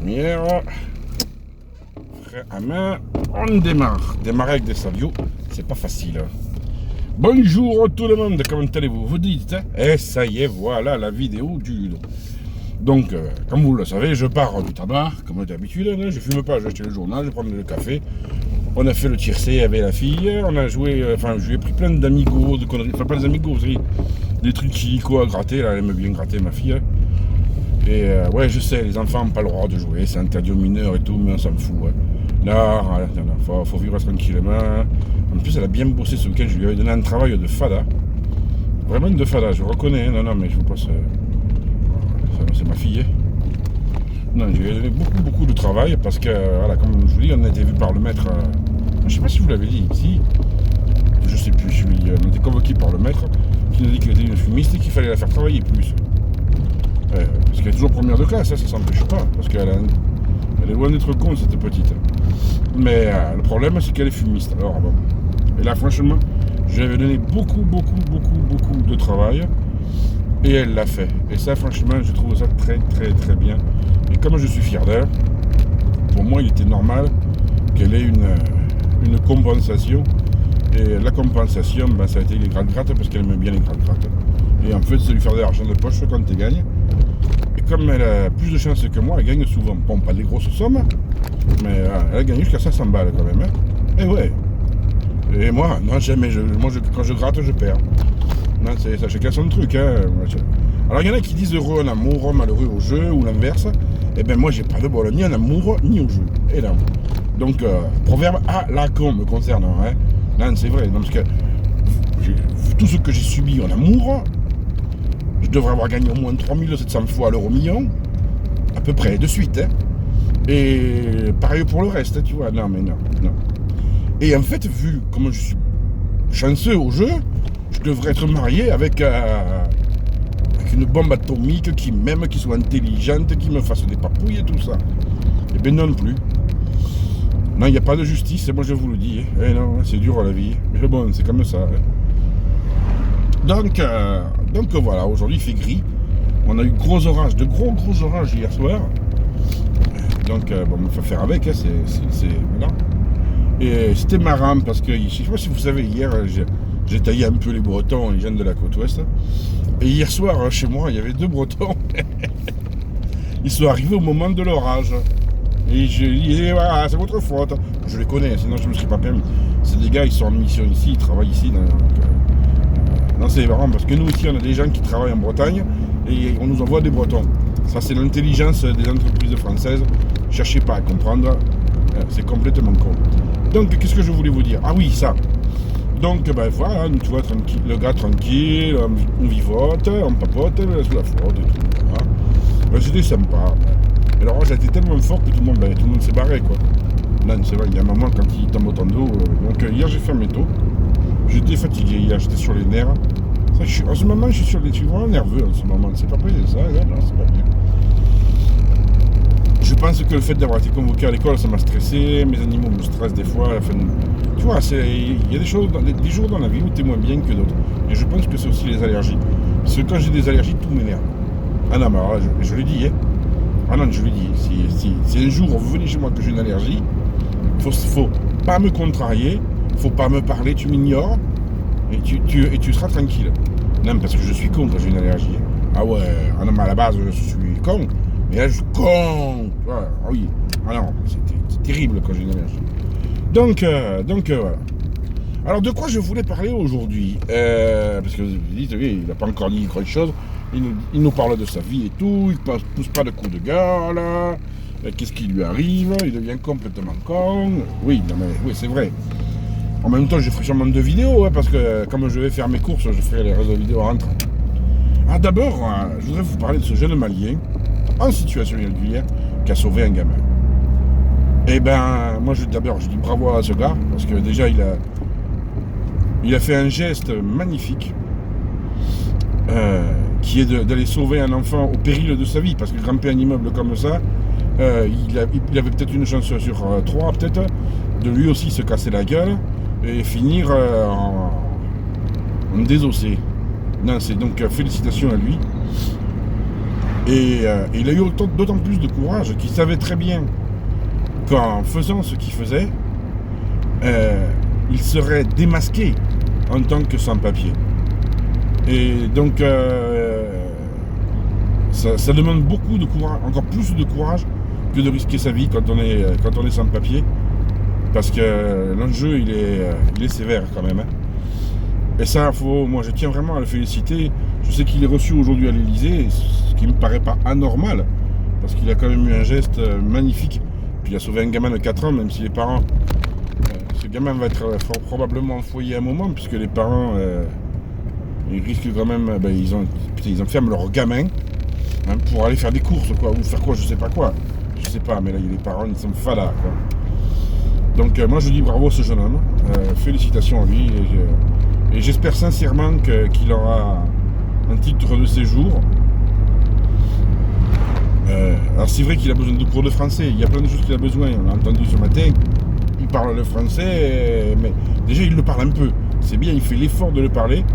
lumière. Frein à main. On démarre. Démarrer avec des savios, c'est pas facile. Bonjour tout le monde, comment allez-vous? Vous dites, hein? Et ça y est, voilà la vidéo du Ludo. Donc, comme vous le savez, je pars du tabac, comme d'habitude. Hein, je fume pas, j'ai acheté le journal, je prends le café. On a fait le tiercé avec la fille. On a joué, je lui ai pris plein d'amigos, de conneries. Enfin, pas des amigos, des trucs chilico à gratter. Là, elle aime bien gratter, ma fille. Et ouais, je sais, les enfants n'ont pas le droit de jouer, c'est interdit aux mineurs et tout, mais on s'en fout. Ouais. Non, faut vivre tranquillement. En plus, elle a bien bossé ce week-end, je lui avais donné un travail de fada. Vraiment de fada, je reconnais. Hein. Non, mais je vous passe. C'est ma fille. Non, je lui ai donné beaucoup de travail parce que, voilà, comme je vous dis, on a été vu par le maître. Je sais pas si je vous l'avais dit ici. Je sais plus, on a été convoqué par le maître qui nous a dit qu'elle était une fumiste et qu'il fallait la faire travailler plus. Parce qu'elle est toujours première de classe, ça s'empêche pas. Parce qu'elle est loin d'être con, cette petite. Mais le problème, c'est qu'elle est fumiste. Alors, bon. Et là, franchement, je lui avais donné beaucoup de travail. Et elle l'a fait. Et ça, franchement, je trouve ça très bien. Et comme je suis fier d'elle, pour moi, il était normal qu'elle ait une compensation. Et la compensation, ça a été les gratte-gratte parce qu'elle aime bien les gratte-gratte. Et en fait, c'est lui faire de l'argent de poche quand tu gagnes. Et comme elle a plus de chances que moi, elle gagne souvent. Bon, pas des grosses sommes, mais elle a gagné jusqu'à 500 balles quand même. Hein. Et ouais. Et moi, non, jamais. Quand je gratte, je perds. Non, c'est ça, chacun son truc. Hein. Alors, il y en a qui disent heureux en amour, malheureux au jeu, ou l'inverse. Eh bien, moi, j'ai pas de bol, ni en amour, ni au jeu. Et là. Donc, proverbe à la con me concernant. Hein. Non, c'est vrai. Non, parce que tout ce que j'ai subi en amour, je devrais avoir gagné au moins 3700 fois l'euro million, à peu près, de suite. Hein. Et pareil pour le reste, tu vois. Non. Et en fait, vu comment je suis chanceux au jeu, je devrais être marié avec une bombe atomique qui m'aime, qui soit intelligente, qui me fasse des papouilles et tout ça. Et bien non plus. Non, il n'y a pas de justice, moi je vous le dis. Eh non, c'est dur la vie. Mais bon, c'est comme ça. Hein. Donc voilà, aujourd'hui il fait gris. On a eu de gros orages hier soir. Donc bon, il faut faire avec, hein, c'est voilà. Et c'était marrant parce que, je sais pas si vous savez, hier j'ai taillé un peu les Bretons, les gens de la côte ouest. Et hier soir, chez moi, il y avait 2 Bretons. Ils sont arrivés au moment de l'orage. Et je dis, voilà, c'est votre faute. Je les connais, sinon je ne me serais pas permis. C'est des gars, ils sont en mission ici, ils travaillent ici. Non, c'est marrant parce que nous ici, on a des gens qui travaillent en Bretagne et on nous envoie des Bretons. Ça, c'est l'intelligence des entreprises françaises. Cherchez pas à comprendre, c'est complètement con. Donc, qu'est-ce que je voulais vous dire? Ah oui, ça. Donc, ben voilà, nous, tu vois, tranquille, le gars tranquille, on vivote, on papote sous la flotte et tout. Voilà. Ben, c'était sympa. Alors, j'ai été tellement fort que tout le monde s'est barré, quoi. Non, c'est vrai, il y a un moment quand il tombe autant d'eau. Donc, hier, j'ai fermé tôt. J'étais fatigué hier, j'étais sur les nerfs. En ce moment, je suis vraiment nerveux en ce moment. C'est pas possible ça, non, c'est pas bien. Je pense que le fait d'avoir été convoqué à l'école, ça m'a stressé. Mes animaux me stressent des fois. Tu vois, il y a des jours dans la vie où tu es moins bien que d'autres. Et je pense que c'est aussi les allergies. Parce que quand j'ai des allergies, tout m'énerve. Ah non, mais alors là, je le dis, hein. Ah non, je le dis. Si un jour vous venez chez moi que j'ai une allergie, faut pas me contrarier, faut pas me parler, tu m'ignores et tu seras tranquille. Non, parce que je suis con quand j'ai une allergie. Ah ouais, ah non, mais à la base, je suis con. Mais là, je suis con. Ah oui. Ah non, c'est terrible quand j'ai une allergie. Donc voilà. Alors, de quoi je voulais parler aujourd'hui parce que vous dites, oui, il n'a pas encore dit grand-chose. Il nous parle de sa vie et tout. Il ne pousse pas de coups de gueule. Qu'est-ce qui lui arrive? Il devient complètement con. Oui, non, mais oui, c'est vrai. En même temps, je ferai sûrement 2 vidéos, hein, parce que comme je vais faire mes courses, je ferai les réseaux vidéo en rentrant. Ah, d'abord, je voudrais vous parler de ce jeune Malien, en situation irrégulière, qui a sauvé un gamin. Eh ben, moi, je dis bravo à ce gars, parce que déjà, il a fait un geste magnifique, qui est d'aller sauver un enfant au péril de sa vie, parce que grimper un immeuble comme ça, il avait peut-être une chance sur 3, peut-être, de lui aussi se casser la gueule, et finir en désossé. Non, c'est donc félicitations à lui. Et il a eu d'autant plus de courage qu'il savait très bien qu'en faisant ce qu'il faisait, il serait démasqué en tant que sans-papier. Et donc, ça demande beaucoup de courage, encore plus de courage que de risquer sa vie quand on est sans-papier. Parce que l'enjeu, il est sévère quand même. Hein. Et ça, moi, je tiens vraiment à le féliciter. Je sais qu'il est reçu aujourd'hui à l'Elysée, ce qui me paraît pas anormal, parce qu'il a quand même eu un geste magnifique. Puis il a sauvé un gamin de 4 ans, même si les parents... ce gamin va être probablement enfoyé à un moment, puisque les parents... ils risquent quand même... ils enferment leur gamin pour aller faire des courses, quoi, ou faire quoi, je sais pas quoi. Je sais pas, mais là, les parents, ils sont fadas, quoi. Donc moi je dis bravo à ce jeune homme, félicitations à lui, et j'espère sincèrement qu'il aura un titre de séjour. Alors c'est vrai qu'il a besoin de cours de français, il y a plein de choses qu'il a besoin, on l'a entendu ce matin, il parle le français, mais déjà il le parle un peu, c'est bien, il fait l'effort de le parler,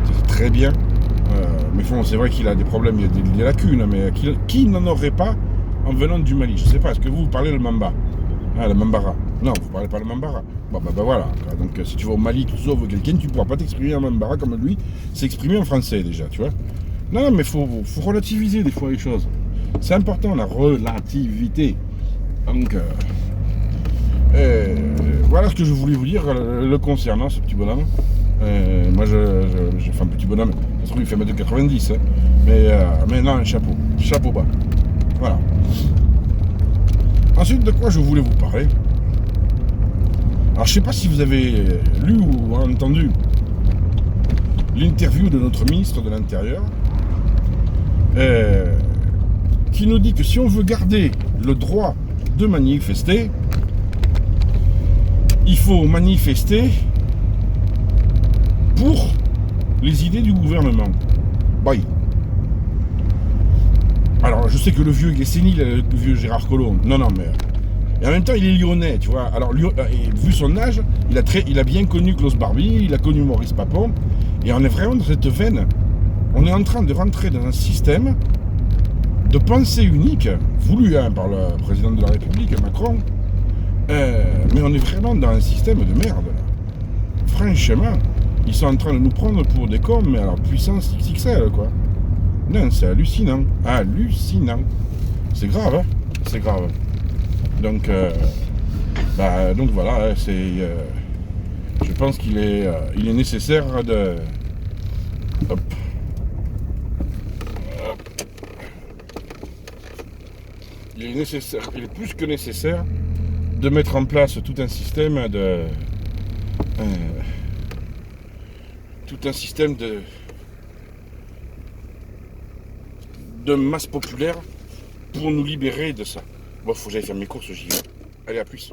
c'est très bien, mais bon, c'est vrai qu'il a des problèmes, il y a des lacunes, mais qui n'en aurait pas en venant du Mali? Je sais pas, est-ce que vous parlez le Mamba? Ah, le Mambara. Non, vous parlez pas le Mambara. Bon, bah voilà. Donc, si tu vas au Mali, tu sauves quelqu'un, tu pourras pas t'exprimer en Mambara comme lui s'exprimer en français, déjà, tu vois. Non, mais faut relativiser des fois les choses. C'est important, la relativité. Donc, voilà ce que je voulais vous dire le concernant, ce petit bonhomme. Moi, j'ai fait un petit bonhomme. Ça se trouve, il fait 1m90. Hein. Mais non, un chapeau. Chapeau bas. Voilà. Ensuite, de quoi je voulais vous parler? Alors, je sais pas si vous avez lu ou entendu l'interview de notre ministre de l'Intérieur qui nous dit que si on veut garder le droit de manifester, il faut manifester pour les idées du gouvernement. Bye. Alors, je sais que le vieux, il est sénile, le vieux Gérard Collomb. Non, mais... Et en même temps, il est lyonnais, tu vois. Alors, vu son âge, il a bien connu Klaus Barbie, il a connu Maurice Papon. Et on est vraiment dans cette veine. On est en train de rentrer dans un système de pensée unique, voulu par le président de la République, Macron. Mais on est vraiment dans un système de merde, là. Franchement, ils sont en train de nous prendre pour des cons, mais alors puissance XXL, quoi. Non, c'est hallucinant. Hallucinant. C'est grave, hein. C'est grave. Donc voilà, je pense qu'il est nécessaire de... Hop. Il est plus que nécessaire de mettre en place tout un système de masse populaire pour nous libérer de ça. Bon, faut que j'aille faire mes courses, j'y vais. Allez, à plus.